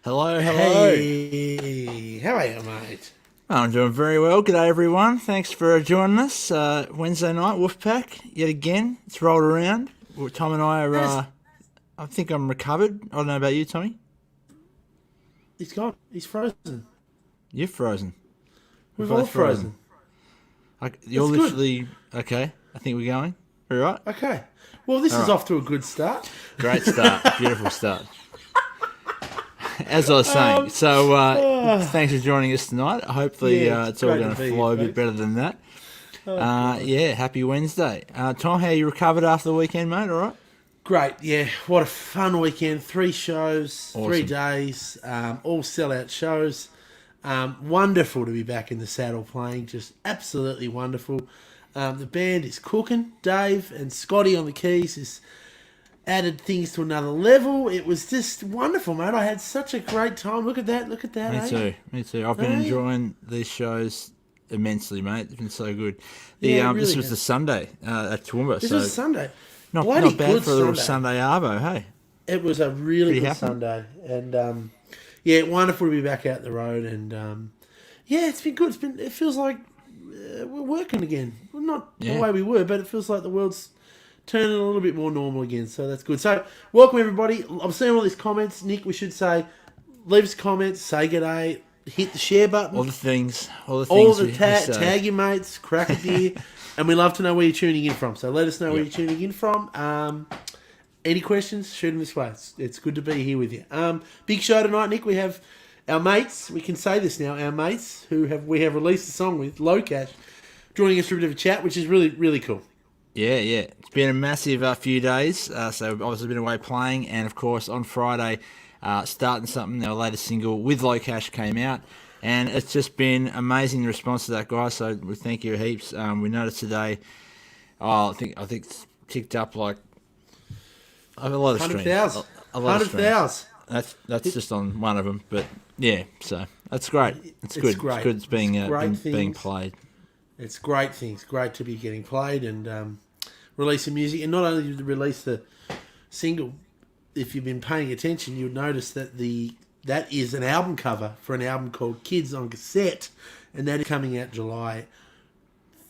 Hello. Hey, how are you, mate? I'm doing very well. G'day, everyone. Thanks for joining us. Wednesday night, Wolfepack, yet again. It's rolled around. Tom and I are, I think I'm recovered. I don't know about you, Tommy. He's gone. He's frozen. You're frozen. We've all frozen. You're That's literally, okay, I think we're going. All right? Okay. Well, this is off to a good start. Great start. Beautiful start. As I was saying, thanks for joining us tonight. Hopefully it's all going to flow a bit better than that. Happy Wednesday. Tom, how you recovered after the weekend, mate? All right? Great, yeah. What a fun weekend. 3 shows, awesome. 3 days, all sellout shows. Wonderful to be back in the saddle playing, just absolutely wonderful. The band is cooking. Dave and Scotty on the keys has added things to another level. It was just wonderful, mate. I had such a great time. Look at that. Me too. I've been enjoying these shows immensely, mate. It's been so good. This was the Sunday at Toowoomba. This was a Sunday. Not bad for a little Sunday arvo, hey? It was a really good Sunday. And, wonderful to be back out the road. And, it's been good. It feels like we're working again. Well, not the way we were, but it feels like the world's turning a little bit more normal again, so that's good. So, welcome everybody. I'm seeing all these comments. Nick, we should say, leave us comments, say g'day, hit the share button. All the things. Tag your mates, crack a beer, and we love to know where you're tuning in from. So let us know where you're tuning in from. Any questions, shoot them this way. It's good to be here with you. Big show tonight, Nick. We have our mates, we can say this now, our mates we have released a song with, LoCash, joining us for a bit of a chat, which is really, really cool. Yeah. It's been a massive few days. So obviously been away playing, and of course on Friday, Startin Something, our latest single with LoCash came out, and it's just been amazing the response to that, guys. So we thank you heaps. We noticed today, I think it's ticked up like a lot of streams. 100,000. 100,000. That's just on one of them, but yeah. So that's great. It's good. Great. It's good. It's being played. It's great things. Great to be getting played and releasing music. And not only to release the single, if you've been paying attention, you'll notice that that is an album cover for an album called Kids on Cassette, and that is coming out July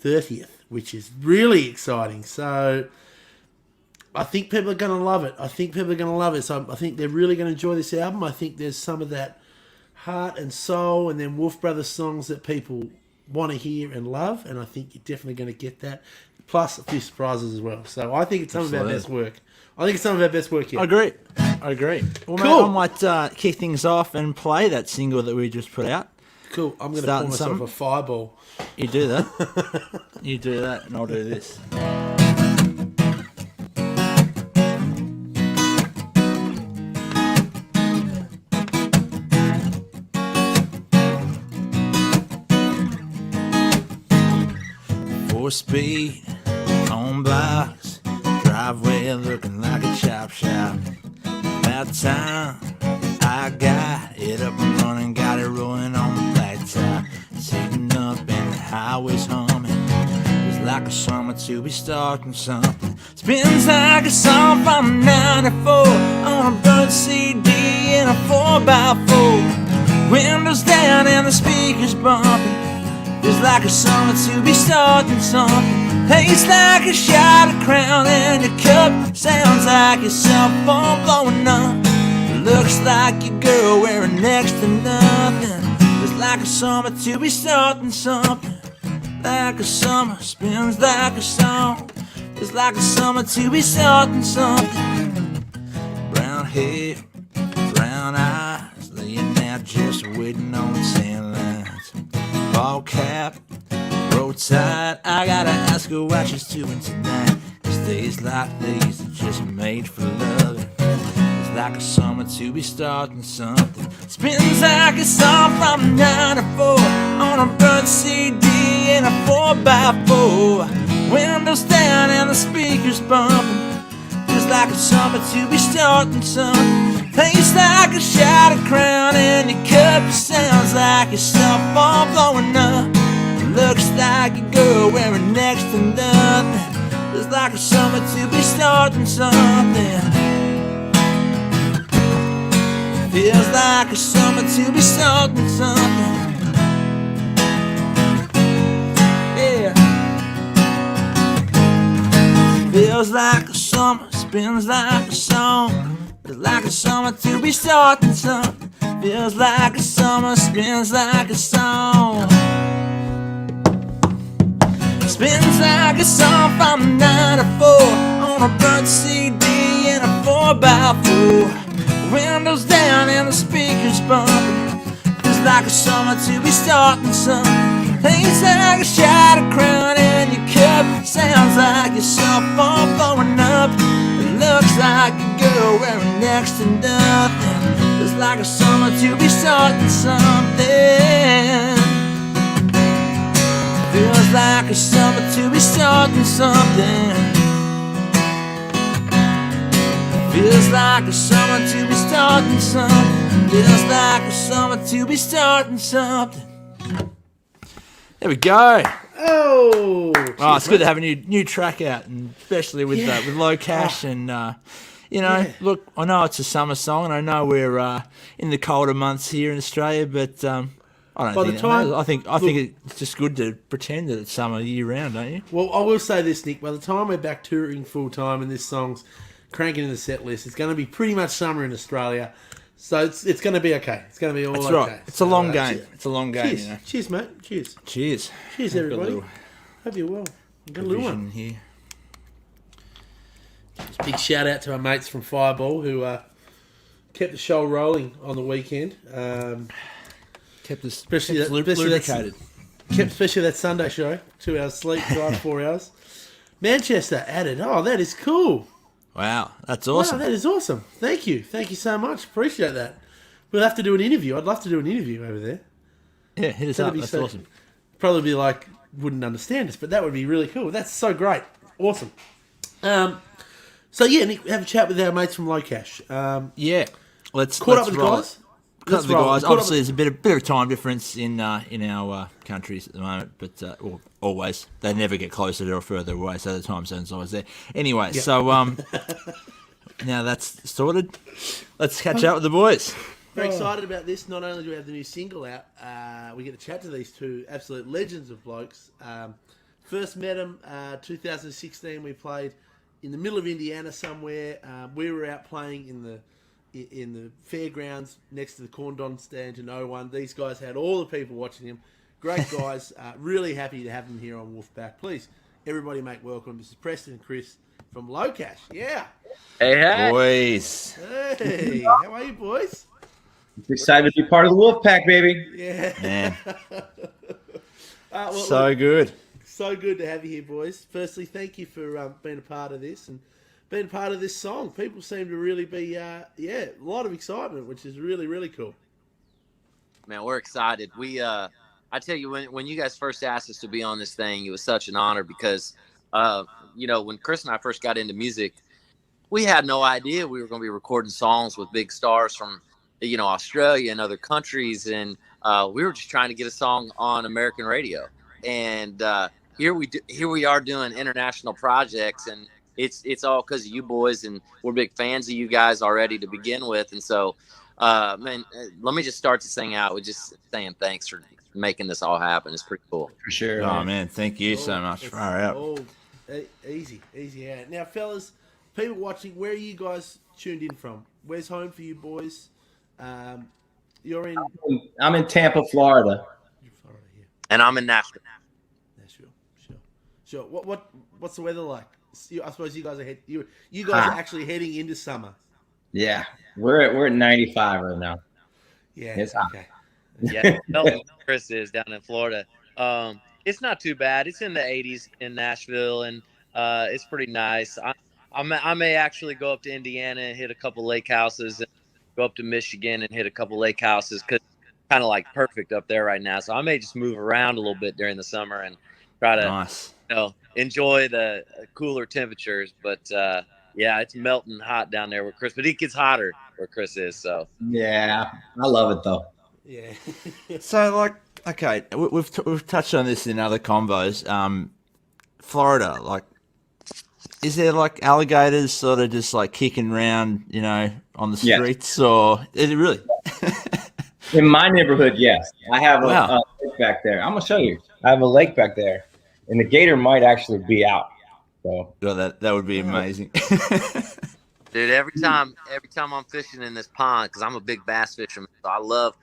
30th, which is really exciting. So I think people are going to love it. So I think they're really going to enjoy this album. I think there's some of that heart and soul and then Wolf Brothers songs that people want to hear and love, and I think you're definitely going to get that, plus a few surprises as well. So I think it's some of our best work. Yet. I agree. Well, cool. mate, I might kick things off and play that single that we just put out. Cool. I'm going to pour myself a fireball. You do that. And I'll do this. Speed on blocks, driveway looking like a chop shop. About time I got it up and running, got it rolling on the blacktop. Sitting up and the highway's humming. It's like a summer to be starting something. Spins like a song from 94 on a bird CD in a 4x4. Windows down and the speakers bumping. It's like a summer to be starting something. Tastes like a shot of Crown and your cup sounds like your cell phone blowing up. Looks like your girl wearing next to nothing. It's like a summer to be starting something. Like a summer spins like a song. It's like a summer to be starting something. Brown hair, brown eyes, laying out just waiting on the sand lines. Ball cap, roll tight. I gotta ask her what she's doing tonight. 'Cause days like these are just made for loving. It's like a summer to be starting something. Spins like a song from 9 to 4 on a burnt CD in a 4x4. Windows down and the speakers bumping. Feels like a summer to be starting something. Tastes like a shot of Crown in your cup. It sounds like your cell phone blowing up. Looks like a girl wearing next to nothing. Feels like a summer to be starting something. Feels like a summer to be starting something. Yeah. Feels like a summer, spins like a song. Feels like a summer to be starting something. Feels like a summer, spins like a song. Spins like a song from 9 to 4 on a burnt CD in a 4x4. Windows down and the speakers bumping. Feels like a summer to be starting something. Tastes like a shot of Crown in your cup. Sounds like your cell phone blowing up. It looks like a girl wearing next to nothing. Feels like a summer to be starting something. Feels like a summer to be starting something. Feels like a summer to be starting something. Feels like a summer to be starting something. There we go. Oh, Oh, it's good to have a new track out, and especially with LoCash. And look, I know it's a summer song, and I know we're in the colder months here in Australia, but I think it's just good to pretend that it's summer year round, don't you? Well, I will say this, Nick. By the time we're back touring full time and this song's cranking in the set list, it's going to be pretty much summer in Australia. So it's going to be okay. It's going to be all okay. That's right. It's a long game. It's a long game. Cheers, you know. cheers, mate. Cheers. Cheers. Cheers, everybody. Hope you're well. I've got a little one here. Big shout out to our mates from Fireball who kept the show rolling on the weekend. Kept us Especially lubricated. Especially that Sunday show. 2 hours sleep, drive 4 hours. Manchester added. Oh, that is cool. Wow, that's awesome. Wow, that is awesome. Thank you. Thank you so much. Appreciate that. We'll have to do an interview. I'd love to do an interview over there. Yeah, hit us up. That's awesome. Probably be like, wouldn't understand us, but that would be really cool. That's so great. Awesome. So, yeah, Nick, have a chat with our mates from LoCash. Yeah. Let's up with the roll guys. Caught up with the guys. Obviously, there's a bit of time difference in our countries at the moment, but always. They never get closer or further away, so the time zone's always there. Anyway, so now that's sorted. Let's catch up with the boys. Very excited about this. Not only do we have the new single out, we get to chat to these two absolute legends of blokes. First met them 2016. We played in the middle of Indiana somewhere. We were out playing in the fairgrounds next to the Corn Don stand in 01. These guys had all the people watching them. Great guys. Really happy to have them here on Wolfepack. Please, everybody make welcome. This is Preston and Chris from LoCash. Yeah. Hey. Boys. Hey. How are you, boys? Excited to be part of the Wolfepack, baby. Yeah. Man. Well, good. So good to have you here, boys. Firstly, thank you for being a part of this and being a part of this song. People seem to really be, a lot of excitement, which is really, really cool. Man, we're excited. I tell you, when you guys first asked us to be on this thing, it was such an honor because, when Chris and I first got into music, we had no idea we were going to be recording songs with big stars from, Australia and other countries. And we were just trying to get a song on American radio. And here we are doing international projects, and it's all because of you boys, and we're big fans of you guys already to begin with. And so, let me just start this thing out with just saying thanks for making this all happen. It's pretty cool. For sure. Oh, man. Thank you so much. Far out. Easy. Yeah. Now, fellas, people watching, where are you guys tuned in from? Where's home for you boys? You're in I'm in Tampa, Florida. Florida here. And I'm in Nashville. Nashville. Sure. What's the weather like? I suppose you guys are you guys Hot. are actually heading into summer. Yeah, we're at 95 right now. Yeah. It's hot. Okay. Yeah, Melton, Chris is down in Florida. It's not too bad. It's in the 80s in Nashville, and it's pretty nice. I may actually go up to Indiana and hit a couple lake houses, and go up to Michigan and hit a couple lake houses because it's kind of like perfect up there right now. So I may just move around a little bit during the summer and try to Nice. enjoy the cooler temperatures. But yeah, it's melting hot down there where Chris, but it gets hotter where Chris is. So Yeah, I love it though. Yeah. So, like, okay, we've touched on this in other combos. Florida, like, is there like alligators sort of just like kicking around, on the Yes. streets, or is it really? In my neighborhood, yes. I have Wow. a lake back there. I'm gonna show you. I have a lake back there, and the gator might actually be out. So God, that would be amazing. dude, every time I'm fishing in this pond, because I'm a big bass fisherman, so I love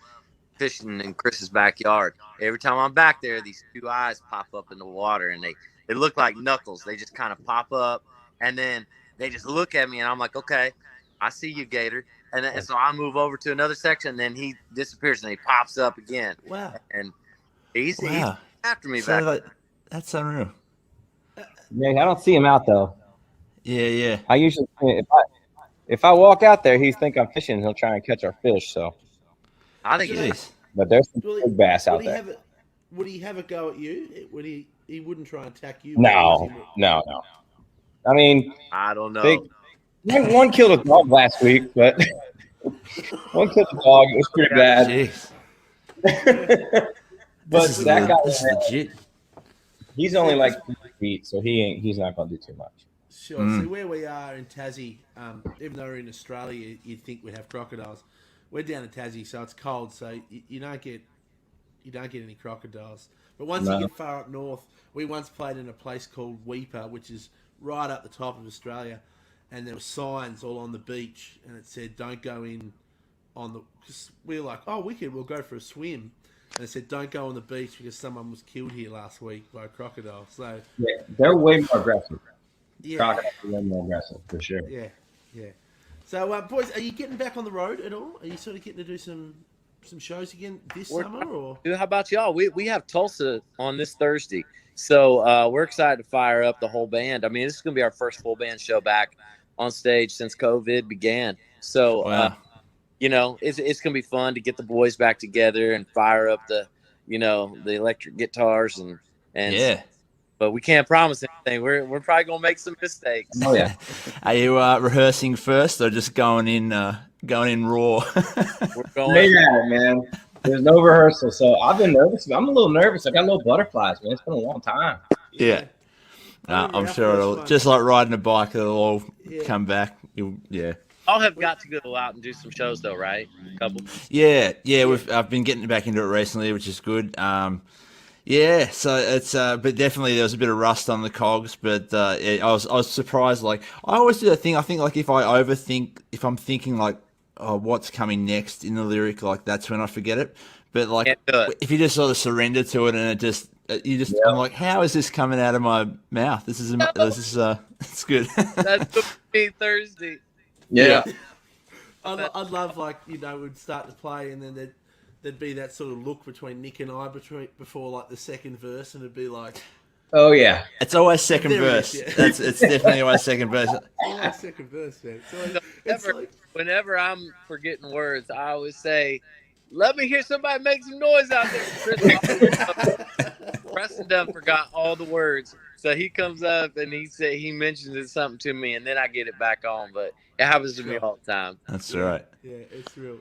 fishing in Chris's backyard. Every time I'm back there, these two eyes pop up in the water, and they look like knuckles. They just kind of pop up, and then they just look at me, and I'm like, okay, I see you, gator. And so I move over to another section, and then he disappears, and he pops up again. Wow. And he's Wow. after me So back like, there. that's unreal. yeah, I don't see him out though. Yeah. I usually if I walk out there, he think I'm fishing. He'll try and catch our fish. So, I think it's Jeez. but there's some Will he- big bass out Would he there. have a go at you? Would he? He wouldn't try and attack you. No. I mean, I don't know. one killed a dog last week, but one killed a dog. It was pretty bad. Jeez. But This is that guy, this is legit. he's only like 3 feet, so he's not gonna do too much. Sure. See where we are in Tassie. Even though we're in Australia, you'd think we'd have crocodiles. We're down in Tassie, so it's cold, so you don't get any crocodiles. But once you get far up north, we once played in a place called Wolfepack, which is right up the top of Australia, and there were signs all on the beach, and it said, "Don't go in on the." Cause we were like, "Oh, wicked! We'll go for a swim." And it said, "Don't go on the beach because someone was killed here last week by a crocodile." So Yeah, they're way more aggressive. yeah, Crocodiles are way more aggressive for sure. yeah. So, boys, are you getting back on the road at all? Are you sort of getting to do some shows again this summer, or? Dude, how about y'all? We have Tulsa on this Thursday, so we're excited to fire up the whole band. I mean, this is gonna be our first full band show back on stage since COVID began. So, Wow. it's gonna be fun to get the boys back together and fire up the electric guitars and Yeah. But we can't promise anything. We're probably gonna make some mistakes. Oh yeah. Are you rehearsing first, or just going in raw? We're going. They got it, man. There's no rehearsal, so I've been nervous. I'm a little nervous. I got little butterflies, man. It's been a long time. Yeah. I'm sure it'll, just like riding a bike, it'll all come back. Yeah. I'll have got to go out and do some shows though, right? A couple. Yeah. I've been getting back into it recently, which is good. Yeah, so it's but definitely there was a bit of rust on the cogs, but I was surprised. Like, I always do that thing. I think like if I'm thinking like, oh, what's coming next in the lyric, like that's when I forget it. But like Can't do it. if you just sort of surrender to it and I'm like, how is this coming out of my mouth? This is it's good. That's me Thursday. Yeah. I'd love we'd start to play and then there'd be that sort of look between Nick and I before like the second verse, and it'd be like, Oh yeah. It's always second There it verse. is, yeah. It's definitely always second verse. always second verse, man. So it's like, Whenever I'm forgetting words, I always say, "Let me hear somebody make some noise out there." Preston done forgot all the words, so he comes up and he mentions something to me, and then I get it back on. But it happens to me all the time. That's right. yeah, it's real.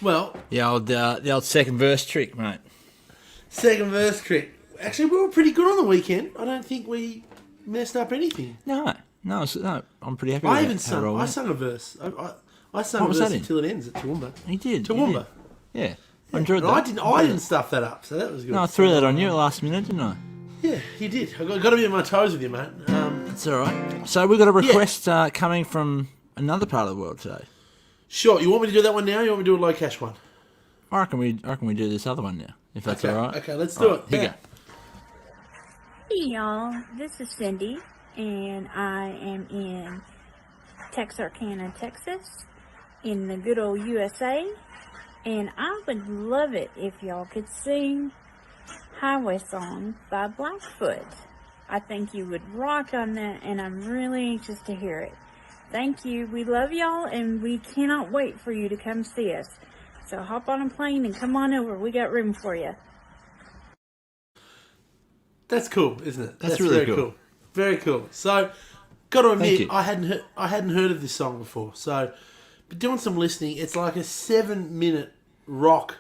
Well, The old second verse trick, mate. second verse trick. Actually, we were pretty good on the weekend. I don't think we messed up anything. No, I'm pretty happy. I with even how it all I went. sung a verse. I sung What a was verse that in? until it ends at Toowoomba. He did. Toowoomba. Yeah, I enjoyed And that. I didn't stuff that up, so that was good. No, I threw that on you at last minute, didn't I? Yeah, you did. I got to be on my toes with you, mate. That's all right. So we've got a request coming from another part of the world today. Sure. You want me to do that one now? Or you want me to do a LoCash one? I reckon we do this other one now, if that's all right. Okay, let's do it. Here you go. Hey y'all, this is Cindy, and I am in Texarkana, Texas, in the good old USA, and I would love it if y'all could sing Highway Song by Blackfoot. I think you would rock on that, and I'm really anxious to hear it. Thank you. We love y'all, and we cannot wait for you to come see us. So hop on a plane and come on over. We got room for you. That's cool, isn't it? That's really very cool. Very cool. So, got to admit, you. I hadn't heard of this song before. So, but doing some listening, it's like a 7-minute rock.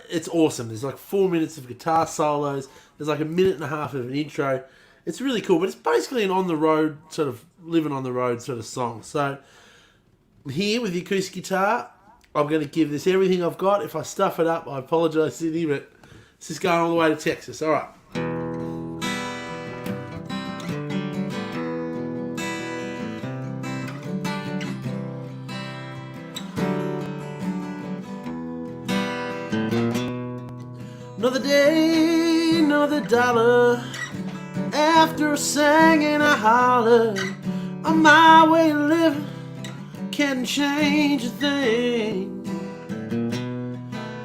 It's awesome. There's like 4 minutes of guitar solos. There's like a minute and a half of an intro. It's really cool, but it's basically an on the road sort of living on the road sort of song. So, here with the acoustic guitar, I'm going to give this everything I've got. If I stuff it up, I apologise, Sydney, but this is going all the way to Texas. All right. Another day, another dollar. After singing I hollered, on my way to living, can't change a thing.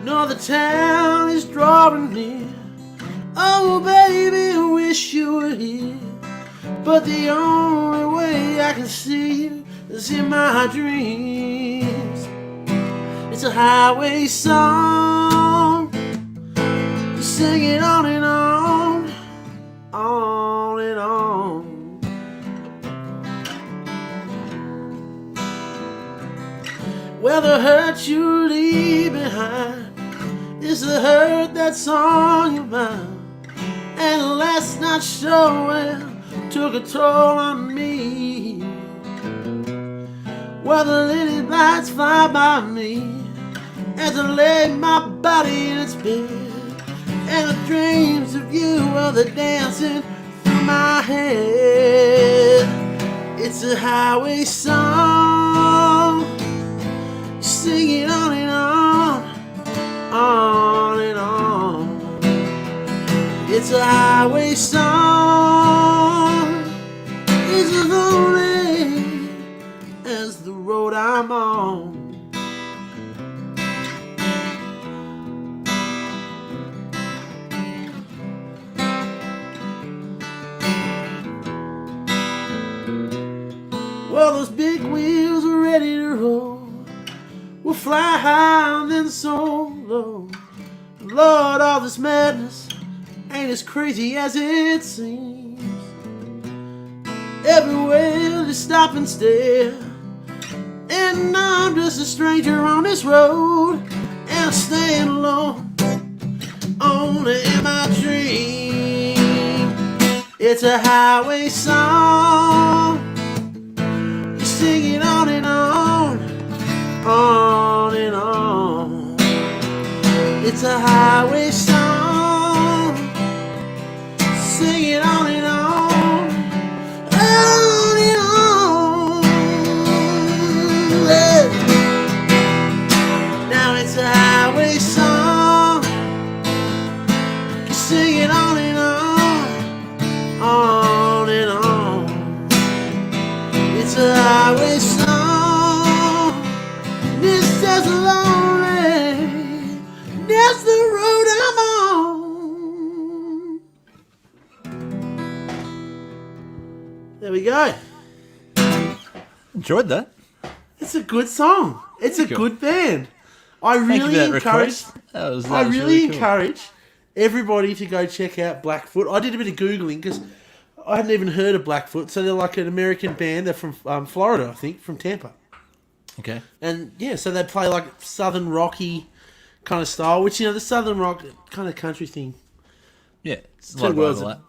Another town is drawing near. Oh baby, I wish you were here. But the only way I can see you is in my dreams. It's a highway song. You sing it on and on, on and on. Well, the hurt you leave behind is the hurt that's on your mind. And last night's show, well, took a toll on me. Well, the lily lights fly by me as I lay my body in its bed. And the dreams of you, well, they're dancing through my head. It's a highway song. Sing it on and on, It's a highway song. It's as lonely as the road I'm on. Well, those big wheels are ready to roll. We'll fly high and then so low. Lord, all this madness ain't as crazy as it seems. Everywhere they stop and stare, and I'm just a stranger on this road, and I'm staying alone, only in my dream. It's a highway song. You sing it on and on and on. It's a highway song. Sing it on and on and on. Yeah. Now it's a highway song. Sing it on and on. It's a highway song. This is lonely. That's the road I'm on. There we go. Enjoyed that. It's a good song. It's a good band. I really encourage. I really encourage everybody to go check out Blackfoot. I did a bit of Googling because I hadn't even heard of Blackfoot. So they're like an American band. They're from Florida, I think, from Tampa. Okay. And yeah, so they play like southern rocky kind of style, which, you know, the southern rock kind of country thing. Yeah. It's a lot of overlap.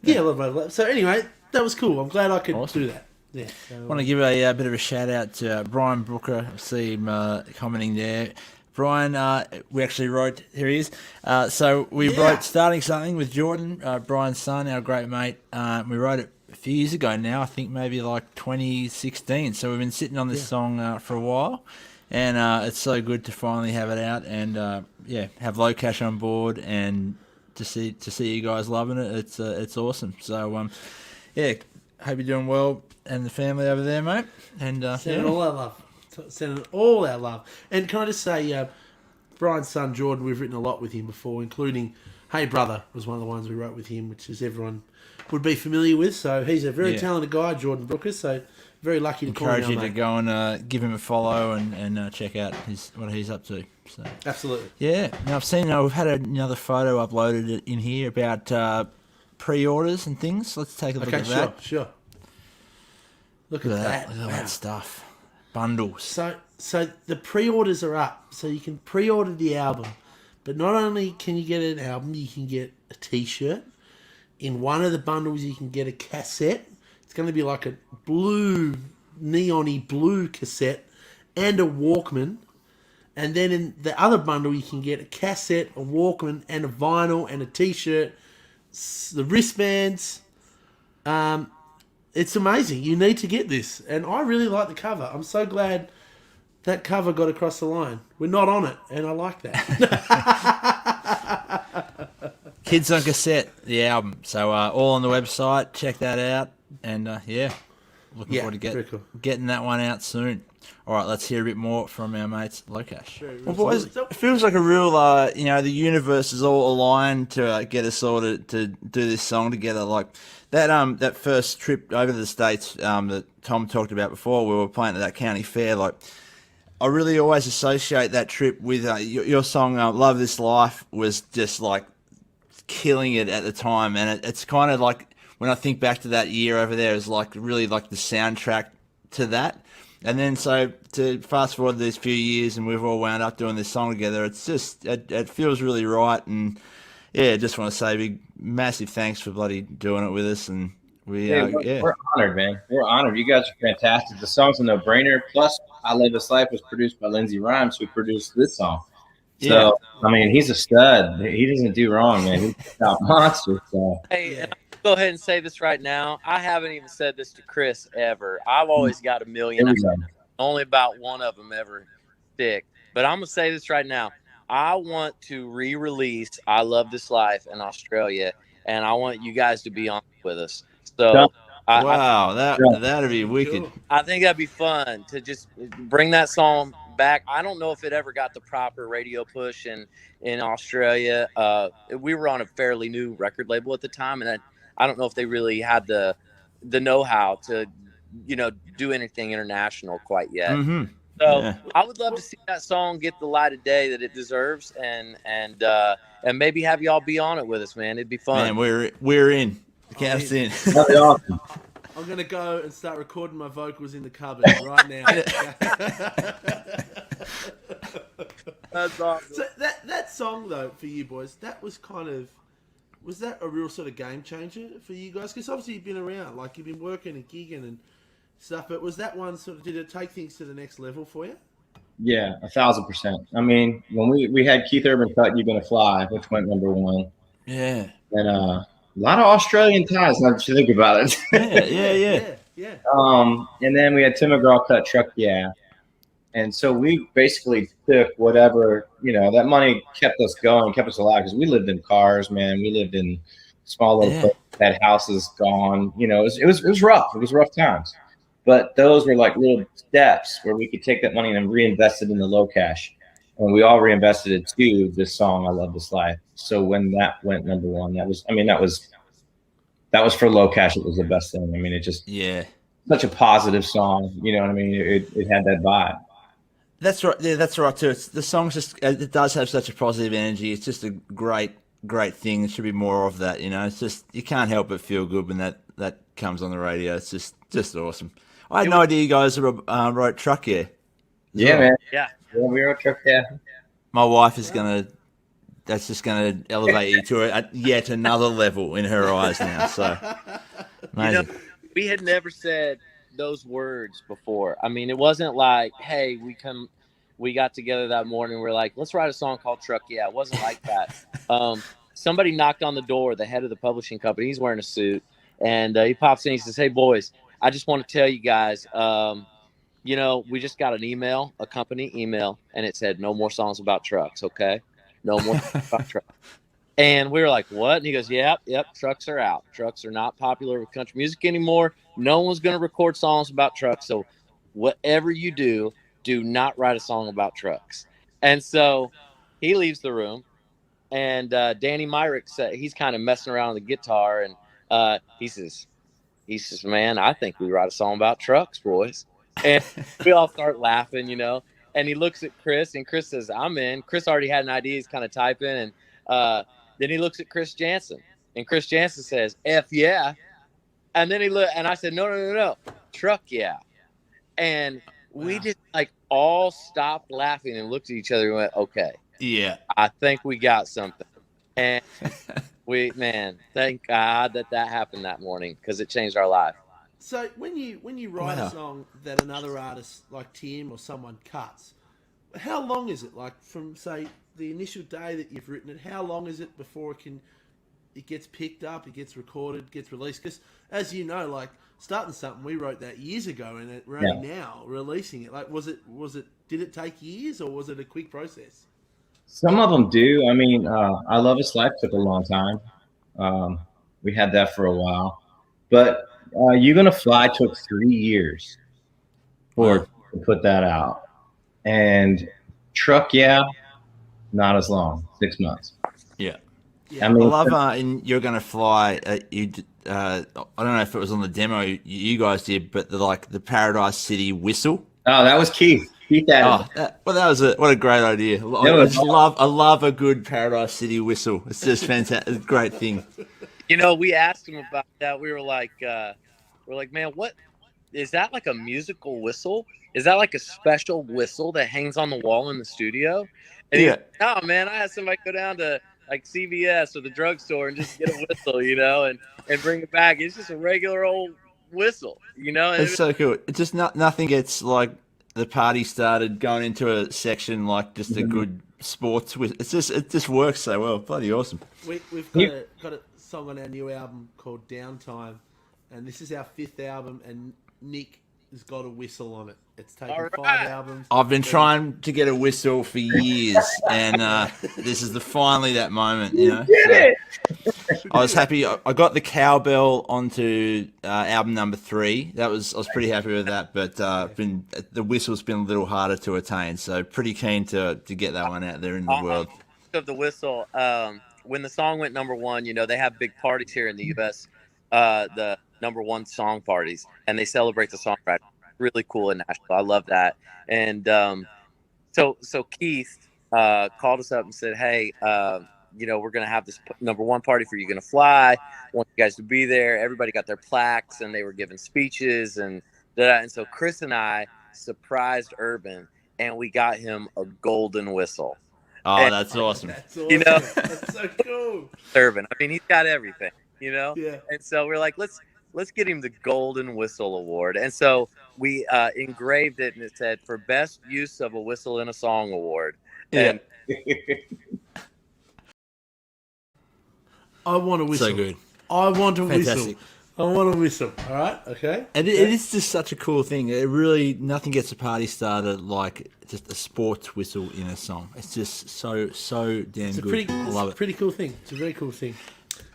Yeah, a lot of overlap. So anyway, that was cool. I'm glad I could do that. Yeah. So, I want to give a bit of a shout out to Brian Brooker. I see him commenting there. Brian, we actually wrote, here he is. So we wrote Starting Something with Jordan, Brian's son, our great mate. We wrote it a few years ago now, I think maybe like 2016. So we've been sitting on this song for a while, and it's so good to finally have it out and, have LoCash on board and to see you guys loving it. It's awesome. So, hope you're doing well and the family over there, mate. And Sending all our love. Sending all our love. And can I just say, Brian's son Jordan, we've written a lot with him before, including Hey Brother was one of the ones we wrote with him, which is everyone would be familiar with. So he's a very talented guy, Jordan Brooker. So very lucky to call him. Encourage you to go and give him a follow and check out what he's up to. So absolutely. Yeah. Now I've seen we've had another photo uploaded in here about pre-orders and things. Let's take a look at that. Sure. Look at that. Look at that stuff. Bundles. So the pre-orders are up, so you can pre-order the album. But not only can you get an album, you can get a T-shirt. In one of the bundles, you can get a cassette. It's going to be like a blue, neon-y blue cassette and a Walkman. And then in the other bundle, you can get a cassette, a Walkman, and a vinyl, and a T-shirt, the wristbands. It's amazing. You need to get this. And I really like the cover. I'm so glad that cover got across the line. We're not on it, and I like that. Kids on Cassette, the album. So all on the website. Check that out. And looking forward to getting that one out soon. All right, let's hear a bit more from our mates, LoCash. Well, boys, it feels like a real, the universe is all aligned to get us all to do this song together. Like that first trip over the States that Tom talked about before, we were playing at that county fair. Like, I really always associate that trip with your song, "Love This Life," was just like killing it at the time, and it's kind of like when I think back to that year over there, it's like really like the soundtrack to that. And then so to fast forward these few years and we've all wound up doing this song together, it's just, it feels really right. And just want to say big, massive thanks for bloody doing it with us. And we're honored, man. We're honored. You guys are fantastic. The song's a no-brainer. Plus, I Love This Life was produced by Lindsey Rhymes, who produced this song. So, I mean, he's a stud. He doesn't do wrong, man. He's a monster. So. Hey, and I'll go ahead and say this right now. I haven't even said this to Chris ever. I've always got a million. Only about one of them ever stick. But I'm going to say this right now. I want to re-release I Love This Life in Australia, and I want you guys to be on with us. So, that'd be wicked. I think that'd be fun to just bring that song back. I don't know if it ever got the proper radio push in Australia. We were on a fairly new record label at the time, and I don't know if they really had the know-how to, do anything international quite yet. Mm-hmm. So I would love to see that song get the light of day that it deserves, and maybe have y'all be on it with us, man. It'd be fun. Man, we're in. The cast in. That'd be awesome. I'm going to go and start recording my vocals in the cupboard right now. That's awesome. So that song, though, for you boys, was that a real sort of game changer for you guys? Because obviously you've been around, like you've been working and gigging and stuff, but was that one sort of, did it take things to the next level for you? Yeah, 1,000%. I mean, when we had Keith Urban cut "You Gonna Fly," which went #1. Yeah. And a lot of Australian ties, now that you think about it. Yeah. And then we had Tim McGraw cut "Truck Yeah." And so we basically took whatever, that money kept us going, kept us alive, because we lived in cars, man. We lived in small little places, had houses gone. It was rough. It was rough times. But those were like little steps where we could take that money and reinvest it in the LoCash. And we all reinvested it to this song, I Love This Life. So when that went #1, that was for LoCash. It was the best thing. I mean, it just, such a positive song. You know what I mean? It had that vibe. That's right. Yeah, that's right too. The song's just, it does have such a positive energy. It's just a great thing. There should be more of that. It's just, you can't help but feel good when that comes on the radio. It's just awesome. I had no idea you guys wrote "Truck Yeah." Yeah, man. Yeah, we wrote "Truck Yeah." My wife is that's just gonna elevate you to yet another level in her eyes now. So amazing. We had never said those words before. I mean, it wasn't like, hey, we got together that morning. We're like, let's write a song called Truck Yeah. It wasn't like that. Somebody knocked on the door, the head of the publishing company. He's wearing a suit, and he pops in. He says, "Hey, boys, I just want to tell you guys, we just got an email, a company email, and it said no more songs about trucks, okay? No more songs about trucks." And we were like, "What?" And he goes, yep, trucks are out. Trucks are not popular with country music anymore. No one's going to record songs about trucks. So whatever you do not write a song about trucks. And so he leaves the room, and Danny Myrick said he's kind of messing around with the guitar, and he says, "Man, I think we write a song about trucks, boys." And we all start laughing, And he looks at Chris, and Chris says, "I'm in." Chris already had an idea. He's kind of typing, and then he looks at Chris Jansen, and Chris Jansen says, "F yeah." And then and I said, No, truck yeah. And we just like all stopped laughing and looked at each other and went, "Okay, Yeah. I think we got something." And thank God that happened that morning, because it changed our life. So when you write a song that another artist like Tim or someone cuts, how long is it? Like from say the initial day that you've written it, how long is it before it gets picked up, it gets recorded, gets released? Because as you know, like Startin Something, we wrote that years ago, and we're only now releasing it. Like, did it take years, or was it a quick process? Some of them do. I mean, I Love His Life took a long time. We had that for a while, but You're Gonna Fly took 3 years to put that out, and Truck Yeah, not as long, 6 months. Yeah. Yeah. I mean, I love in You're Gonna Fly. I don't know if it was on the demo you guys did, but the Paradise City whistle. Oh, that was Keith. Keith had that was what a great idea. I love a good Paradise City whistle. It's just fantastic. It's a great thing. We asked him about that. We were like, "Man, what is that? Like a musical whistle? Is that like a special whistle that hangs on the wall in the studio?" And he's like, "Oh man, I had somebody go down to like CVS or the drugstore and just get a whistle, and bring it back. It's just a regular old whistle, It's so cool. It just nothing gets like the party started going into a section like just a good sports whistle. It just works so well. Bloody awesome. We've got a song on our new album called Downtime, and this is our 5th album, and Nick has got a whistle on it. It's taken 5 albums. I've been trying to get a whistle for years, and this is finally that moment. I was happy. I got the cowbell onto album number 3. I was pretty happy with that, but the whistle's been a little harder to attain. So pretty keen to get that one out there in the world. Of the whistle, when the song went number 1, they have big parties here in the U.S. The number 1 song parties, and they celebrate the songwriting. Really cool in Nashville. I love that. And so Keith called us up and said, "Hey, we're gonna have this number 1 party for You're Gonna Fly. I want you guys to be there." Everybody got their plaques, and they were giving speeches and that. And so Chris and I surprised Urban, and we got him a golden whistle. Oh, that's awesome. That's awesome. That's so cool. Urban. I mean, he's got everything, Yeah. And so we're like, let's get him the Golden Whistle Award. And so we engraved it, and it said, "For best use of a whistle in a song award." And I want a whistle. So good. I want a Fantastic. whistle. I want a whistle. All right. Okay. And it is just such a cool thing. It really, nothing gets a party started like just a sports whistle in a song. It's just so damn good. I love it. Pretty cool thing. It's a very cool thing.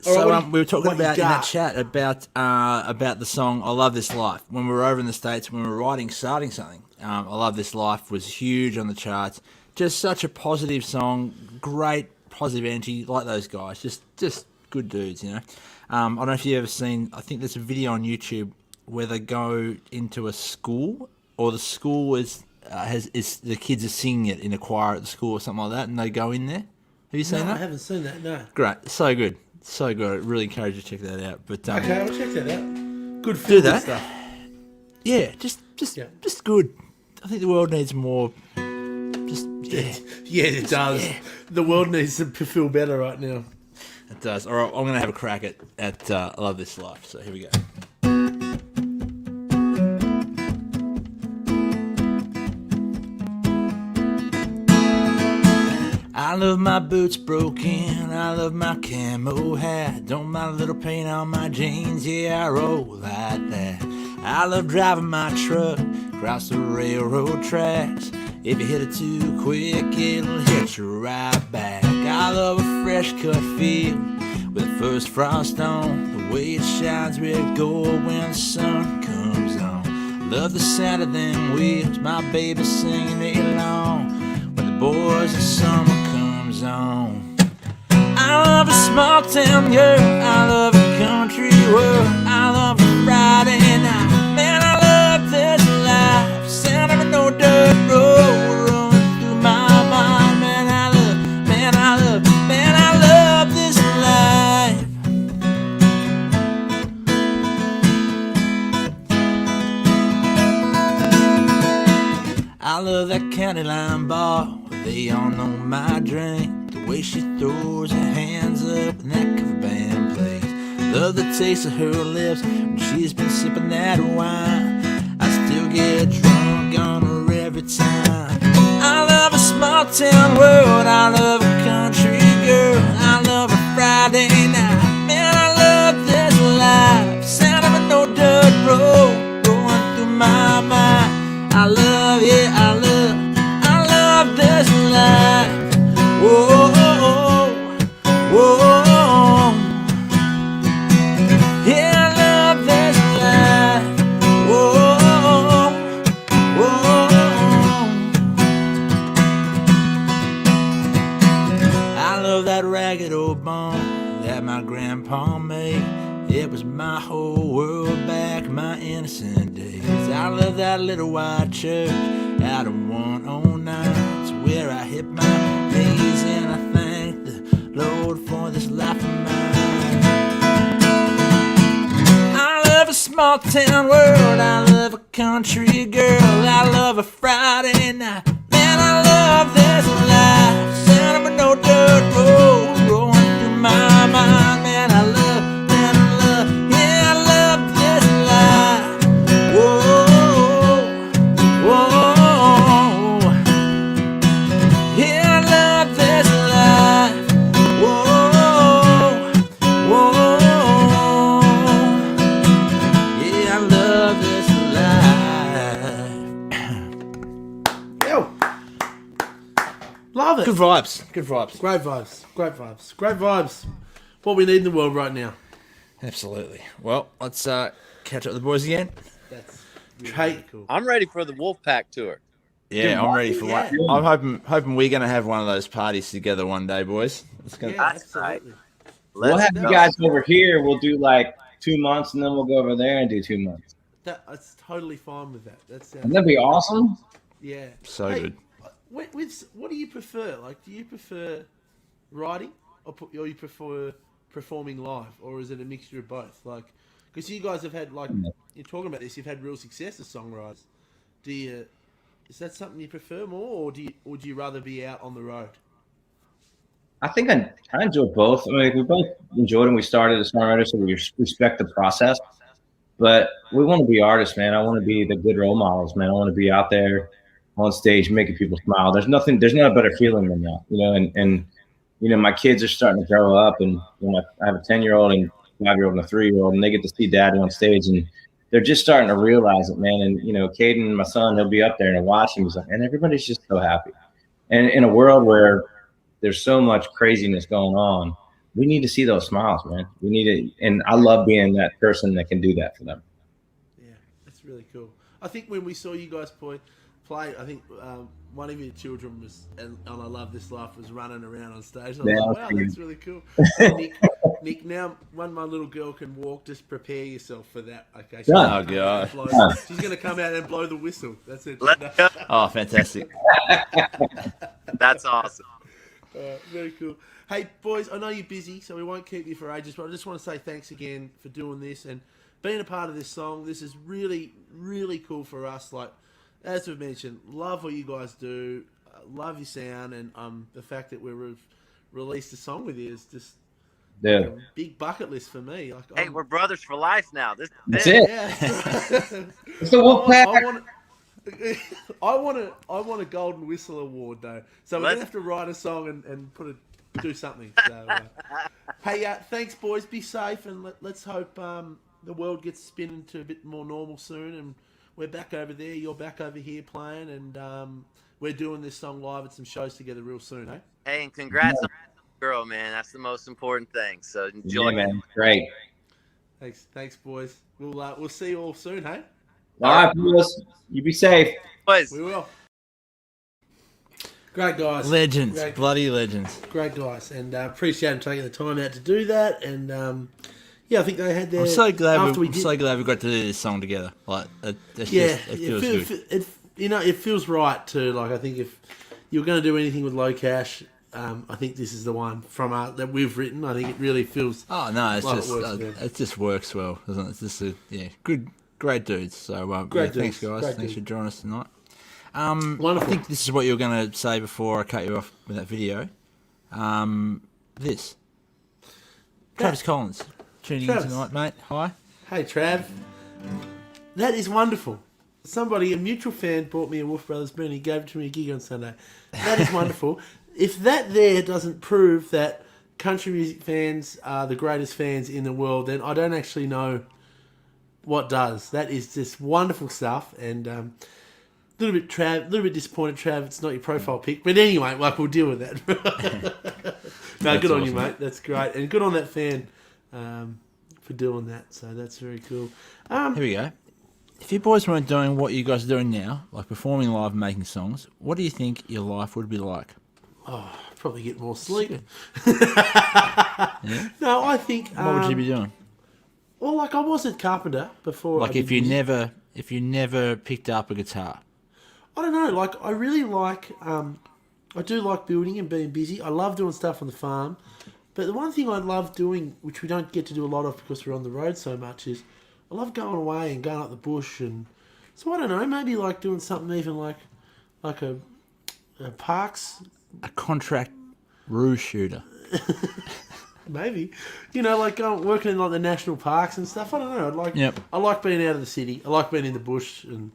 So we were talking about in that chat about the song "I Love This Life." When we were over in the States, when we were writing Starting Something, "I Love This Life" was huge on the charts. Just such a positive song, great positive energy, like those guys. Just good dudes, I don't know if you've ever seen. I think there's a video on YouTube where they go into a school, or the school is the kids are singing it in a choir at the school or something like that, and they go in there. Have you seen that? I haven't seen that. No. Great, so good. So good. I really encourage you to check that out. But Okay, I'll check that out. Good do that. stuff. Yeah, just good. I think the world needs more. Yeah, it does. Yeah. The world needs to feel better right now. It does. All right, I'm going to have a crack at I Love This Life. So here we go. I love my boots broken, I love my camo hat. Don't mind a little paint on my jeans, yeah, I roll like that. I love driving my truck across the railroad tracks. If you hit it too quick, it'll hit you right back. I love a fresh cut field with the first frost on, the way it shines red gold when the sun comes on. Love the sound of them wheels, my baby singing along when the boys of summer comes on. I love a small town girl, I love a country world, I love a Friday night. Man, I love this life, sound of no dirt road rolling through my mind. Man, I love this life. I love that county line bar, they all know my drink. The way she throws her hands up and that cover band plays. Love the taste of her lips when she's been sipping that wine. I still get drunk on her every time. I love a small town world, I love a country girl, I love a Friday night. Man, I love this life, sound of a no dirt road rolling through my mind. I love, yeah, I love this life. Whoa, whoa, yeah, I love this life. Whoa, whoa, I love that ragged old bone that my grandpa made. It was my whole world back in my innocent days. I love that little white church out of 109. It's where I hit my knees and I thank the Lord for this life of mine. I love a small town world, I love a country girl, I love a Friday night. Man, I love this life, sound of a no dirt road rolling through my mind. Man, I love, yeah, I love this life. Whoa, whoa, yeah, I love this life. Whoa, whoa, yeah, I love this life. Yo. Love it. Good vibes, good vibes. Great vibes. Great vibes. Great vibes. What we need in the world right now. Absolutely. Well, let's catch up with the boys again. That's really cool. I'm ready for the Wolfepack tour. Yeah, I'm ready for one. I'm hoping we're going to have one of those parties together one day, boys. It's gonna, Yeah, absolutely. We'll have you guys over here. We'll do like 2 months, and then we'll go over there and do 2 months. That's totally fine with that. Wouldn't that be awesome? Yeah. So good. What do you prefer? Like, do you prefer writing or you prefer performing live, or is it a mixture of both? Like, because you guys have had, like, you're talking about this, you've had real success as songwriters. Is that something you prefer more, or do you rather be out on the road? I think I enjoy both. I mean, we both enjoyed when we started as songwriters, so we respect the process. But we want to be artists, man. I want to be the good role models, man. I want to be out there on stage making people smile. There's not a better feeling than that, you know. And you know, my kids are starting to grow up, and you know, I have a 10-year-old and 5-year-old and a 3-year-old, and they get to see daddy on stage, and they're just starting to realize it, man. And you know, Caden, my son, he'll be up there and watch him. He's like, and everybody's just so happy. And in a world where there's so much craziness going on, we need to see those smiles, man. We need it, and I love being that person that can do that for them. Yeah, that's really cool. I think when we saw you guys play, I think one of your children was, and I Love This Life, was running around on stage. I was like, wow, that's really cool. Nick, now when my little girl can walk, just prepare yourself for that. Okay. Oh, God. She's going to come out and blow the whistle. That's it. Let's go. Oh, fantastic. That's awesome. Very cool. Hey, boys, I know you're busy, so we won't keep you for ages, but I just want to say thanks again for doing this and being a part of this song. This is really, really cool for us. Like, as we've mentioned, love what you guys do, love your sound, and the fact that we've released a song with you is just like a big bucket list for me. Like, hey, we're brothers for life now. That's it. Yeah. It's the Wolfepack. I want a Golden Whistle award though. So we're gonna have to write a song and do something. So, hey, thanks boys. Be safe and let's hope the world gets spinning to a bit more normal soon. And we're back over there. You're back over here playing, and we're doing this song live at some shows together real soon, eh? Hey, and congrats on the girl, man. That's the most important thing. So enjoy, man. Great. Thanks, boys. We'll see you all soon, hey? All right, boys. You be safe. Boys. We will. Great guys. Legends. Bloody legends. Great guys. And appreciate them taking the time out to do that. And yeah, I think they had their... I'm so glad we got to do this song together. Like, it feels good. It feels right too. Like, I think if you're going to do anything with LoCash, I think this is the one from that we've written. I think it really feels... Oh, no, it's like just it just works well, doesn't it? It's just great dudes. So, thanks, guys. Thanks for joining us tonight. Wonderful. I think this is what you were going to say before I cut you off with that video. Travis Collins tuning in tonight, mate. Hi. Hey, Trav. That is wonderful. A mutual fan, bought me a Wolf Brothers beanie. He gave it to me a gig on Sunday. That is wonderful. If that there doesn't prove that country music fans are the greatest fans in the world, then I don't actually know what does. That is just wonderful stuff. And a little bit disappointed, Trav. It's not your profile pic, but anyway, we'll deal with that. No, good on you, mate. That's great, and good on that fan for doing that. So that's very cool. Here we go. If you boys weren't doing what you guys are doing now, like performing live and making songs, what do you think your life would be like? Oh, probably get more sleep. Yeah? No, I think. What would you be doing? Well, like I was a carpenter before. Like if you never picked up a guitar. I don't know. Like I really like. I do like building and being busy. I love doing stuff on the farm. But the one thing I love doing, which we don't get to do a lot of because we're on the road so much, is I love going away and going up the bush. And so I don't know. Maybe like doing something even like a parks. A contract ruse shooter. Maybe, like working in like the national parks and stuff. I don't know. I like being out of the city. I like being in the bush and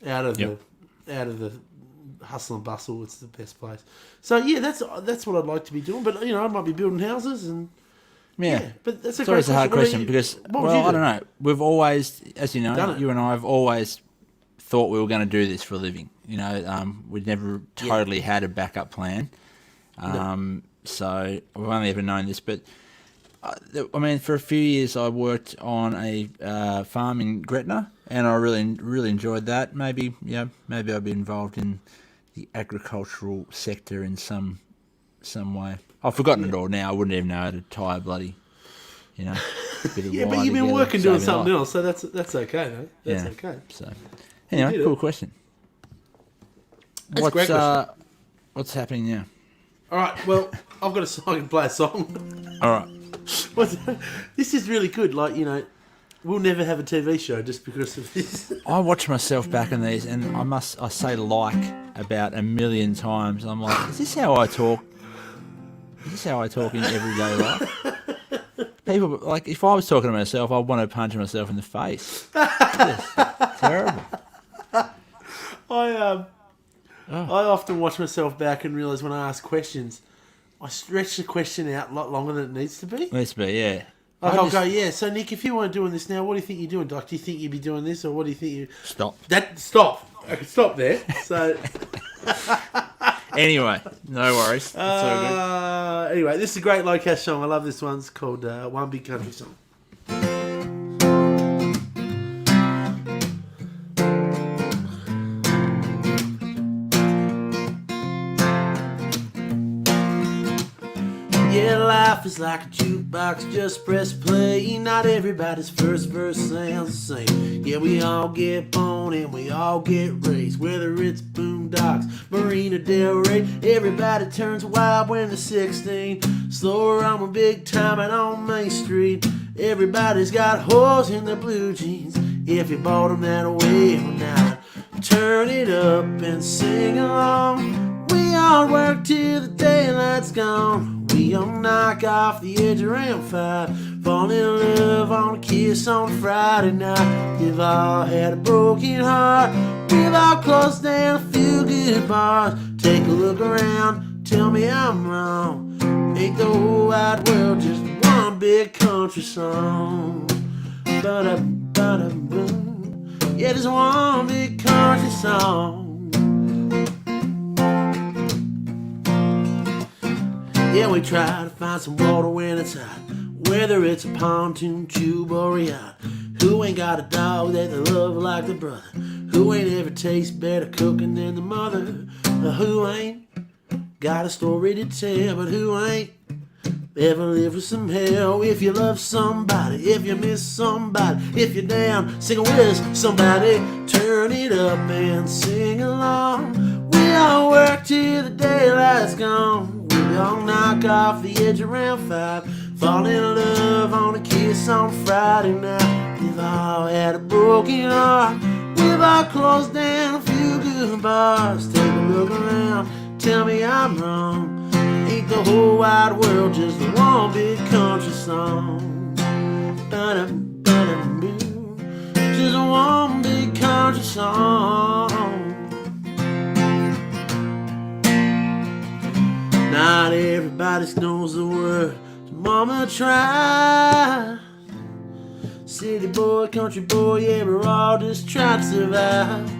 out of the hustle and bustle. It's the best place. So yeah, that's what I'd like to be doing. But I might be building houses and but that's it's always a hard question because I don't know. We've always, as you know, you and I have always thought we were going to do this for a living. We'd never totally had a backup plan. So we've only ever known this, but I mean, for a few years I worked on a farm in Gretna, and I really enjoyed that. Maybe I'll be involved in the agricultural sector in some way. I've forgotten it all now. I wouldn't even know how to tie a bloody, bit of but wire you've been together, working doing save something life. else, so that's okay, though. That's okay. So anyway, cool question. That's a great question. What's happening now? All right, well, I've got a song. I can play a song. All right. This is really good. Like, we'll never have a TV show just because of this. I watch myself back in these, and I say about 1 million times. I'm like, is this how I talk? Is this how I talk in everyday life? People, like, if I was talking to myself, I'd want to punch myself in the face. Terrible. I often watch myself back and realise when I ask questions, I stretch the question out a lot longer than it needs to be. Needs to be, yeah. Like I'll go, so Nick, if you weren't doing this now, what do you think you're doing? Like, do you think you'd be doing this, or what do you think you... Stop. Stop. I can stop there. So... Anyway, no worries. It's all good. Anyway, this is a great LoCash song. I love this one. It's called One Big Country Song. Yeah, life is like a jukebox, just press play. Not everybody's first verse sounds the same. Yeah, we all get born and we all get raised. Whether it's Boondocks, Marina Del Rey, everybody turns wild when they're 16. Slower on a big time and on Main Street. Everybody's got whores in their blue jeans. If you bought them that way or not, turn it up and sing along. We all work till the daylight's gone. We all knock off the edge around 5. Fall in love on a kiss on Friday night. We've all had a broken heart. We've all closed down a few good bars. Take a look around, tell me I'm wrong. Ain't the whole wide world just one big country song? Ba-da-ba-da-boom. Yeah, just one big country song. Yeah, we try to find some water when it's hot, whether it's a pontoon, tube, or a yacht. Who ain't got a dog that they love like the brother? Who ain't ever taste better cooking than the mother? Who ain't got a story to tell? But who ain't ever lived with some hell? If you love somebody, if you miss somebody, if you're down, sing with somebody, turn it up and sing along. We all work till the daylight's gone. We all knock off the edge around 5. Fall in love on a kiss on Friday night. We've all had a broken heart. We've all closed down a few good bars. Take a look around, tell me I'm wrong. Ain't the whole wide world just one big country song? Ba-da-ba-da-boo. Just one big country song. Not everybody knows the word. Mama try. City boy, country boy, yeah, we're all just trying to survive.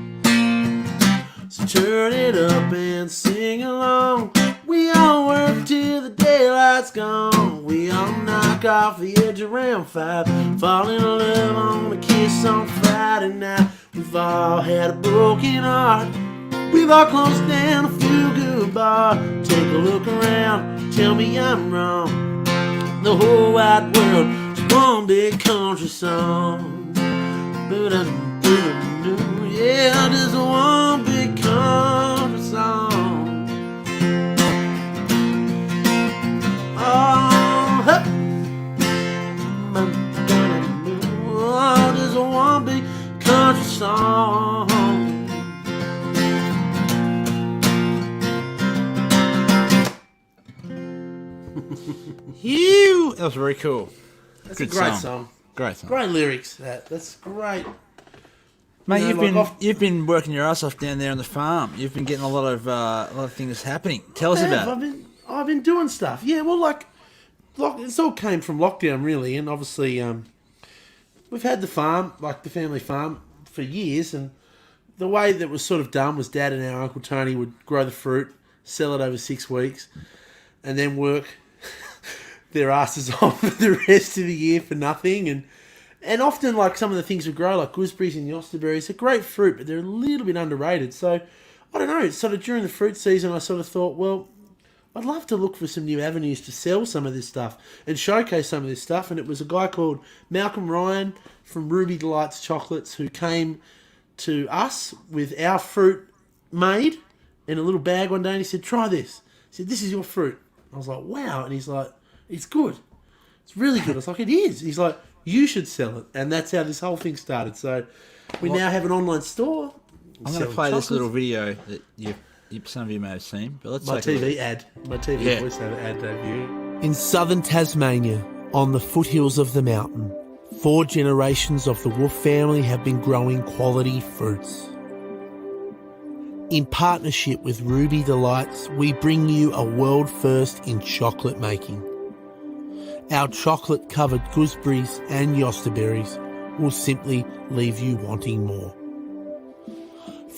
So turn it up and sing along. We all work till the daylight's gone. We all knock off the edge around 5. Fall in love on a kiss on Friday night. We've all had a broken heart. We've all closed down a few good bars. Take a look around, tell me I'm wrong. The whole wide world is one big country song. Yeah, just one big country song. Oh, just one big country song. That was very cool. That's Good a great song. Great song. Great lyrics. That's great. Mate, You know, you've been working your ass off down there on the farm. You've been getting a lot of things happening. Tell us about it. I've been doing stuff. Yeah, well, like it's all came from lockdown, really, and obviously we've had the farm, like the family farm, for years, and the way that was sort of done was Dad and our Uncle Tony would grow the fruit, sell it over 6 weeks, and then work their asses off for the rest of the year for nothing. And often, like, some of the things we grow, like gooseberries and yosterberries, are great fruit, but they're a little bit underrated. So, I don't know, sort of during the fruit season, I sort of thought, well, I'd love to look for some new avenues to sell some of this stuff and showcase some of this stuff. And it was a guy called Malcolm Ryan from Ruby Delights Chocolates who came to us with our fruit made in a little bag one day, and he said, try this. He said, this is your fruit. I was like, wow. And he's like, it's good. It's really good. I was like, it is. He's like, you should sell it. And that's how this whole thing started. So we now have an online store. I'm going to play this little video that some of you may have seen. But let's my take TV ad. My TV Yeah. voiceover ad debut. In southern Tasmania, on the foothills of the mountain, 4 generations of the Wolf family have been growing quality fruits. In partnership with Ruby Delights, we bring you a world first in chocolate making. Our chocolate-covered gooseberries and yosterberries will simply leave you wanting more.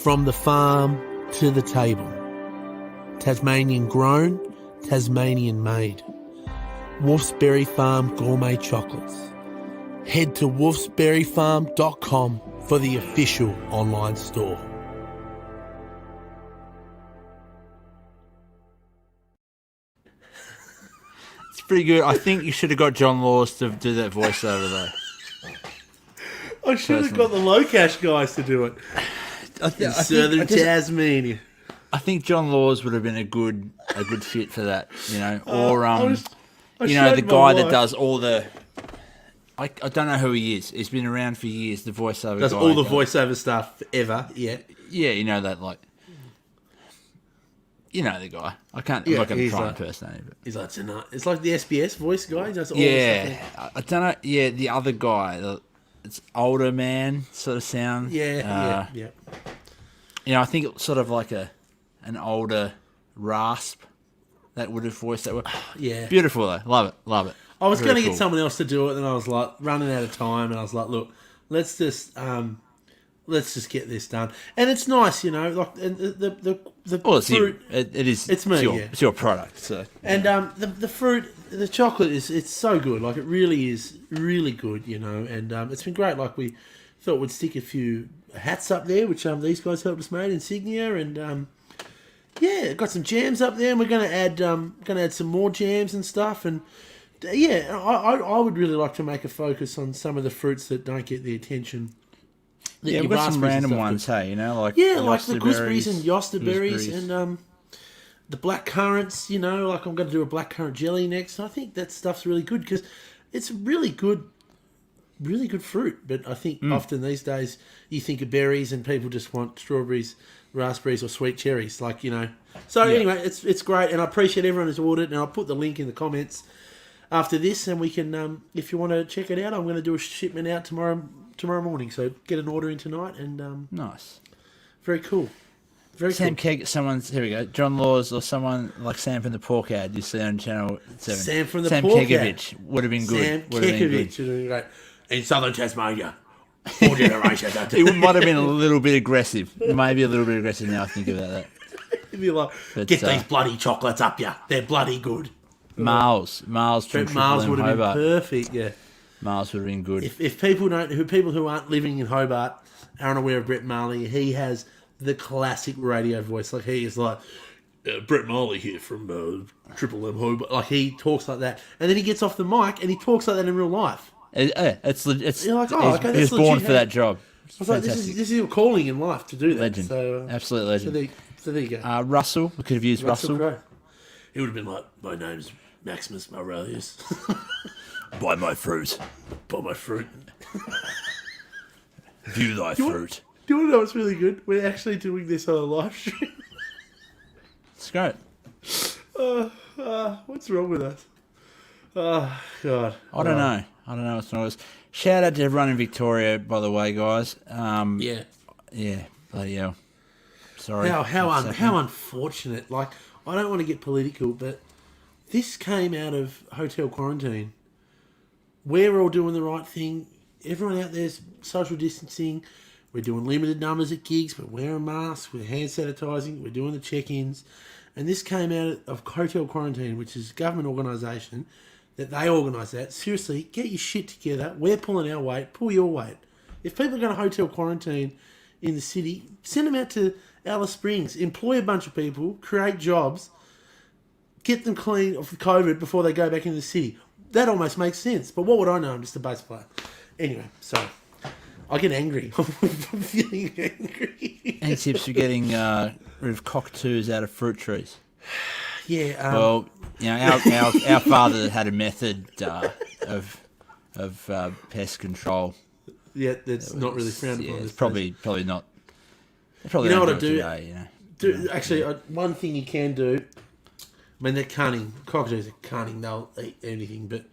From the farm to the table. Tasmanian grown, Tasmanian made. Wolfsberry Farm Gourmet Chocolates. Head to wolfsberryfarm.com for the official online store. It's pretty good. I think you should have got John Laws to do that voiceover, though. I should have got the LoCash guys to do it. Southern Tasmania. I think John Laws would have been a good fit for that, you know. Or the showed guy my that wife. does all the. I don't know who he is. He's been around for years. The voiceover Does guy. all the voiceover stuff ever, yeah. Yeah, you know that, like. you know the guy. I'm Yeah, not going to he's try and like- impersonate him. But. He's like, it's like the SBS voice guy. He does all this stuff. Yeah, I don't know. Yeah, the other guy, it's older man sort of sound. Yeah. You know, I think it's sort of like an older rasp that would have voiced that way. Yeah. Beautiful though, love it. I was Very going to cool. get someone else to do it, and I was like running out of time, and I was like, look, let's just get this done. And it's nice, you know, like and the Well, it's fruit. you. It is. It's me, Your, yeah. It's your product. So And the fruit, the chocolate it's so good. Like it really is really good, you know. And it's been great. Like we thought we'd stick a few hats up there, which these guys helped us make, insignia, and yeah, got some jams up there. And we're gonna add some more jams and stuff. And yeah, I would really like to make a focus on some of the fruits that don't get the attention. that yeah, your we've got some raspberries and random stuff ones. get. Hey, you know, like Yeah, like the gooseberries and gooseberries. yosterberries and the black currants, you know, like I'm going to do a black currant jelly next. I think that stuff's really good because it's really good fruit. But I think often these days you think of berries and people just want strawberries, raspberries or sweet cherries, like, you know. So anyway, it's great, and I appreciate everyone who's ordered, and I'll put the link in the comments after this, and we can, if you want to check it out, I'm going to do a shipment out tomorrow morning. So get an order in tonight, and Nice. very cool. Very Sam cool. here we go. John Laws or someone like Sam from the Pork Ad you see on Channel 7. Sam from the Sam Pork Ad. Kekovich would have been good. Sam Would have been good. Kekovich would have been great. In southern Tasmania, 4 generations. It might have been a little bit aggressive. Maybe a little bit aggressive now I think about that. He'd be like, But, get these bloody chocolates up ya. They're bloody good. Miles from But Triple Miles M would have been Hobart. perfect, yeah. Miles would have been good. If people who aren't living in Hobart aren't aware of Brett Marley, he has the classic radio voice. Like he is like Brett Marley here from Triple M Hobart. Like he talks like that, and then he gets off the mic and he talks like that in real life. It's You're like, oh, okay, he was that's born legit. for that job. I was like, this is your calling in life to do that. Legend. So, Absolute legend. so there you go. Russell, we could have used Russell. Crowe. He would have been like, my name's Maximus Aurelius. Buy my fruit. Buy my fruit. View thy fruit. Do you want to know what's really good? We're actually doing this on a live stream. It's great. What's wrong with us? Oh, God. I don't know. What's wrong with us. Shout out to everyone in Victoria, by the way, guys. Yeah. Yeah, bloody hell. Sorry. How unfortunate. Like, I don't want to get political, but this came out of hotel quarantine. We're all doing the right thing. Everyone out there's social distancing. We're doing limited numbers at gigs. We're wearing masks. We're hand sanitising. We're doing the check-ins. And this came out of hotel quarantine, which is a government organisation that they organise that. Seriously, get your shit together. We're pulling our weight. Pull your weight. If people are going to hotel quarantine in the city, send them out to Alice Springs. Employ a bunch of people. Create jobs. Get them clean of COVID before they go back into the city. That almost makes sense. But what would I know? I'm just a bass player. Anyway, sorry. I get angry. I'm feeling angry. Any tips for getting rid of cockatoos out of fruit trees? Yeah. Well, you know, our father had a method of pest control. Yeah, that's not really frowned upon. Yeah, it's this probably not. They probably You know don't what I it do? today, you know. Actually, one thing you can do. I mean, they're cunning. Cockatoos are cunning. They'll eat anything. But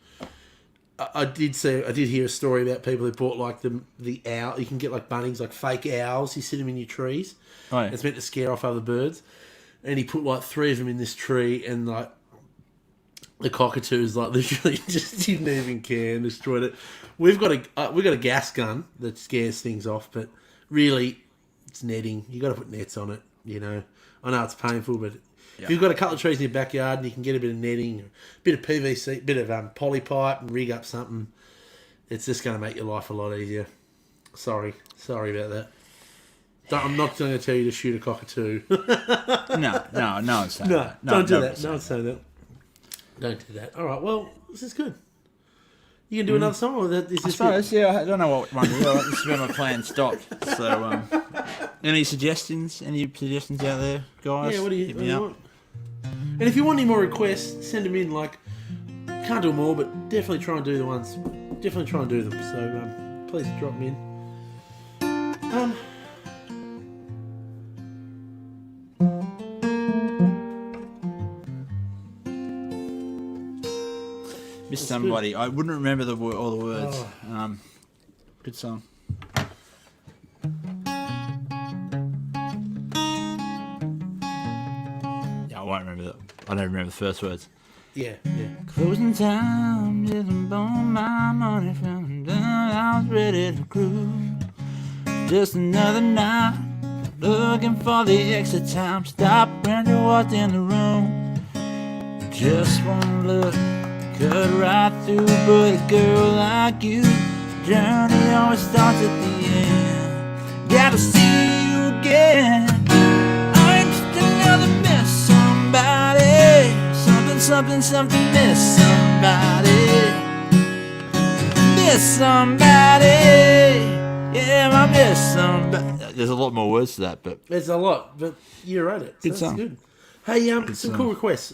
I did hear a story about people who bought like the owl. You can get like Bunnings, like fake owls. You sit them in your trees. Oh, yeah. It's meant to scare off other birds. And he put like 3 of them in this tree, and like the cockatoos like literally just didn't even care and destroyed it. We've got a gas gun that scares things off, but really it's netting. You got to put nets on it. You know, I know it's painful, but if you've got a couple of trees in your backyard and you can get a bit of netting, a bit of PVC, bit of polypipe, and rig up something, it's just going to make your life a lot easier. Sorry about that. I'm not going to tell you to shoot a cockatoo. No, one's saying that. Don't do that. nobody's No one's saying that. Don't do that. All right, well, this is good. You can do another song, or is I this it? suppose, yeah, I don't know what one to do. This is where my plan stopped. So, any suggestions? Any suggestions out there, guys? Yeah, what do Hit me up. want? And if you want any more requests, send them in. Like, can't do them all, but definitely try and do the ones. Definitely try and do them. So, please drop them in. Somebody. I wouldn't remember all the words. Oh. Good song. Yeah, I won't remember that. I don't remember the first words. Yeah. Closing time, didn't burn my money from down. I was ready to cruise. Just another night, looking for the exit time. Stop when you walked in the room. Just one look, cut right through. But a girl like you, journey always starts at the end. Gotta see you again. I'm just another miss somebody. Something, miss somebody. Miss somebody. Yeah, I miss somebody. There's a lot more words to that, but There's a lot, but you wrote it. So Good song. That's good. Hey, some song. cool requests.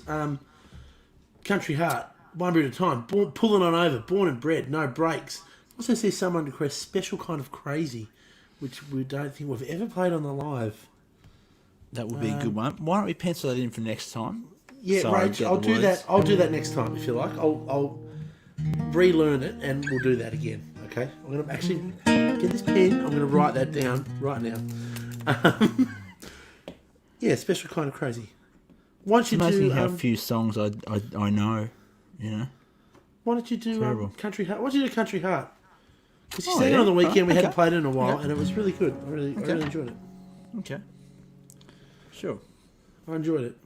Country Heart, One Beer at a Time, Pulling On Over, Born and Bred, No Breaks. Also see someone request Special Kind of Crazy, which we don't think we've ever played on the live. that would be a good one. Why don't we pencil that in for next time? Yeah, So I Rach, get I'll the do words. that. I'll do that next time if you like. I'll relearn it and we'll do that again. Okay, I'm gonna actually get this pen. I'm gonna write that down right now. Yeah, Special Kind of Crazy. Why don't It's you amazing do? how few songs I know. You know. Why don't you do Terrible. Country Heart? Why don't you do Country Heart? Because you Oh, sang it yeah. on the weekend. We Okay. hadn't played it in a while, Okay. and it was really good. I really enjoyed it. Okay. Sure. I enjoyed it.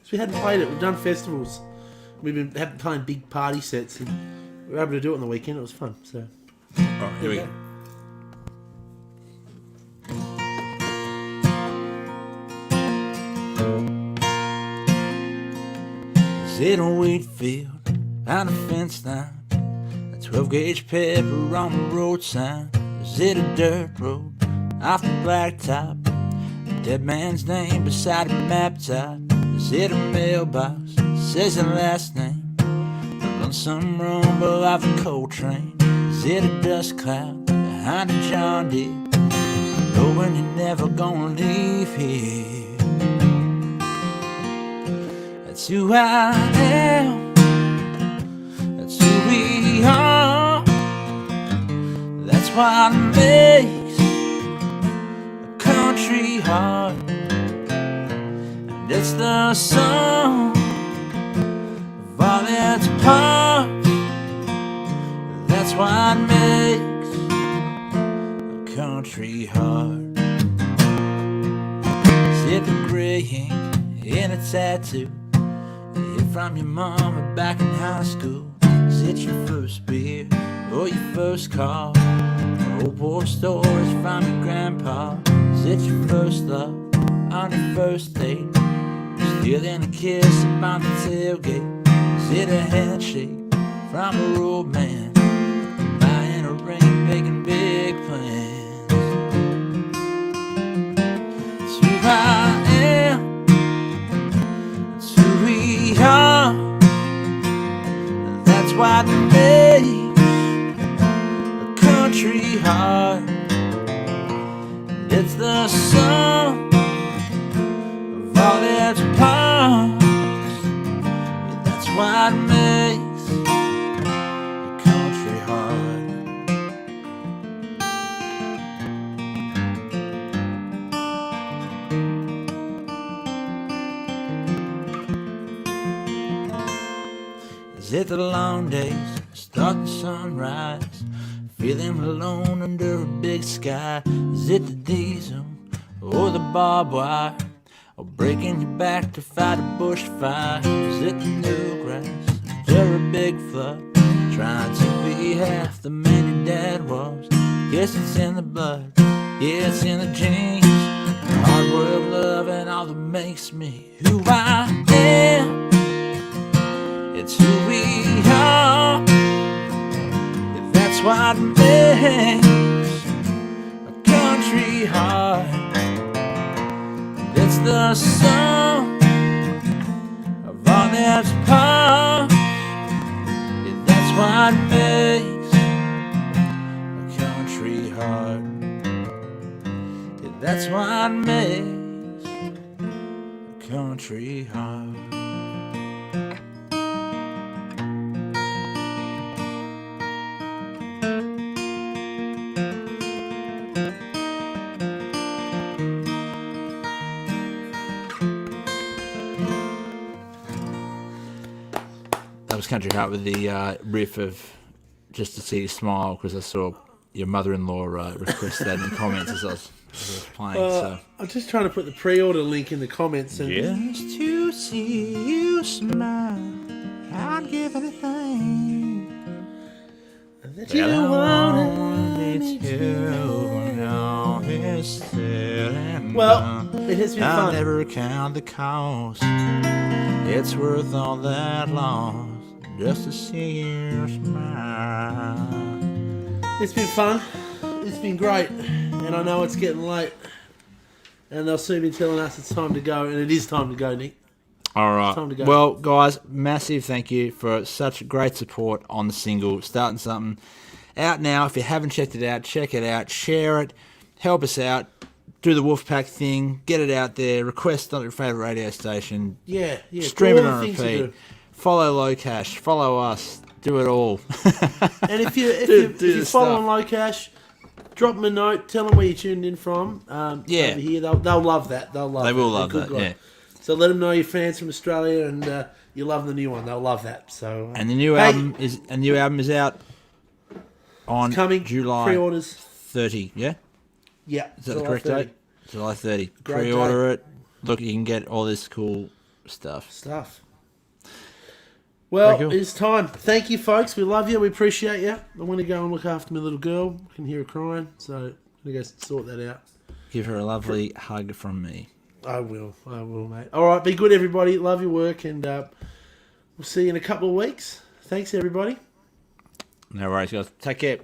So we hadn't played it. We've done festivals. We've been playing big party sets, and we were able to do it on the weekend. It was fun. So All right, here we go. Is it a wheat field on a fence line? A 12-gauge pepper on the road sign? Is it a dirt road off the blacktop? A dead man's name beside a map top? Is it a mailbox that says the last name? On some rumble off a coal train? Is it a dust cloud behind a John Deere? Knowing you're never gonna leave here. That's who I am. That's who we are. That's what makes a country heart. And it's the song of all its parts. That's what makes a country heart. Is it the gray ink in a tattoo? From your mama back in high school? Is it your first beer or your first car? Old war stories from your grandpa? Is it your first love on your first date? Stealing a kiss upon the tailgate? Is it a handshake from a old man? Buying a ring, making big plans? It's who I am. That's what makes a country heart. It's the sum of all its parts. That's what makes a country heart. Is it the long days, starting sunrise, feeling alone under a big sky? Is it the diesel or the barbed wire, or breaking your back to fight a bushfire? Is it the new grass after a big flood, trying to be half the man your dad was? Yes, it's in the blood, yeah, it's in the genes. Hard work, love, and all that makes me who I am. It's who we are. That's what makes a country heart. It's the sum of all its parts. That's what makes a country heart. That's what makes a country heart. Country Heart with the riff of Just to See You Smile, because I saw your mother-in-law request that in the comments as I was playing. So. I'm just trying to put the pre-order link in the comments. And Just to see you smile, I'd give anything. that you want me to know it's said and Well, done. it has been I'll fun. never count the cost. It's worth all that loss just to see you smile. It's been fun. It's been great. And I know it's getting late. And they'll soon be telling us it's time to go. And it is time to go, Nick. All right. Time to go. Well, guys, massive thank you for such great support on the single, Startin Something. Out now. If you haven't checked it out, check it out. Share it. Help us out. Do the Wolfepack thing. Get it out there. Request on your favourite radio station. Yeah. Stream Do it all on the things to repeat. do. Follow LoCash. Follow us. Do it all. And if you Do if you the follow stuff. on LoCash, drop them a note. Tell them where you tuned in from. Yeah. Over here, they'll love that. They They will They're love good that, guys. yeah. So let them know you're fans from Australia and you love the new one. They'll love that. So And the new hey, album is out on it's coming. July Pre-orders. 30. Yeah, Yeah. is that the correct date? July 30. Great Pre-order it. Look, you can get all this cool stuff. Stuff. Well, Very cool. it's time. Thank you, folks. We love you. We appreciate you. I'm going to go and look after my little girl. I can hear her crying, so I'm going to go sort that out. Give her a lovely hug from me. I will, mate. All right, be good, everybody. Love your work, and we'll see you in a couple of weeks. Thanks, everybody. No worries, guys. Take care.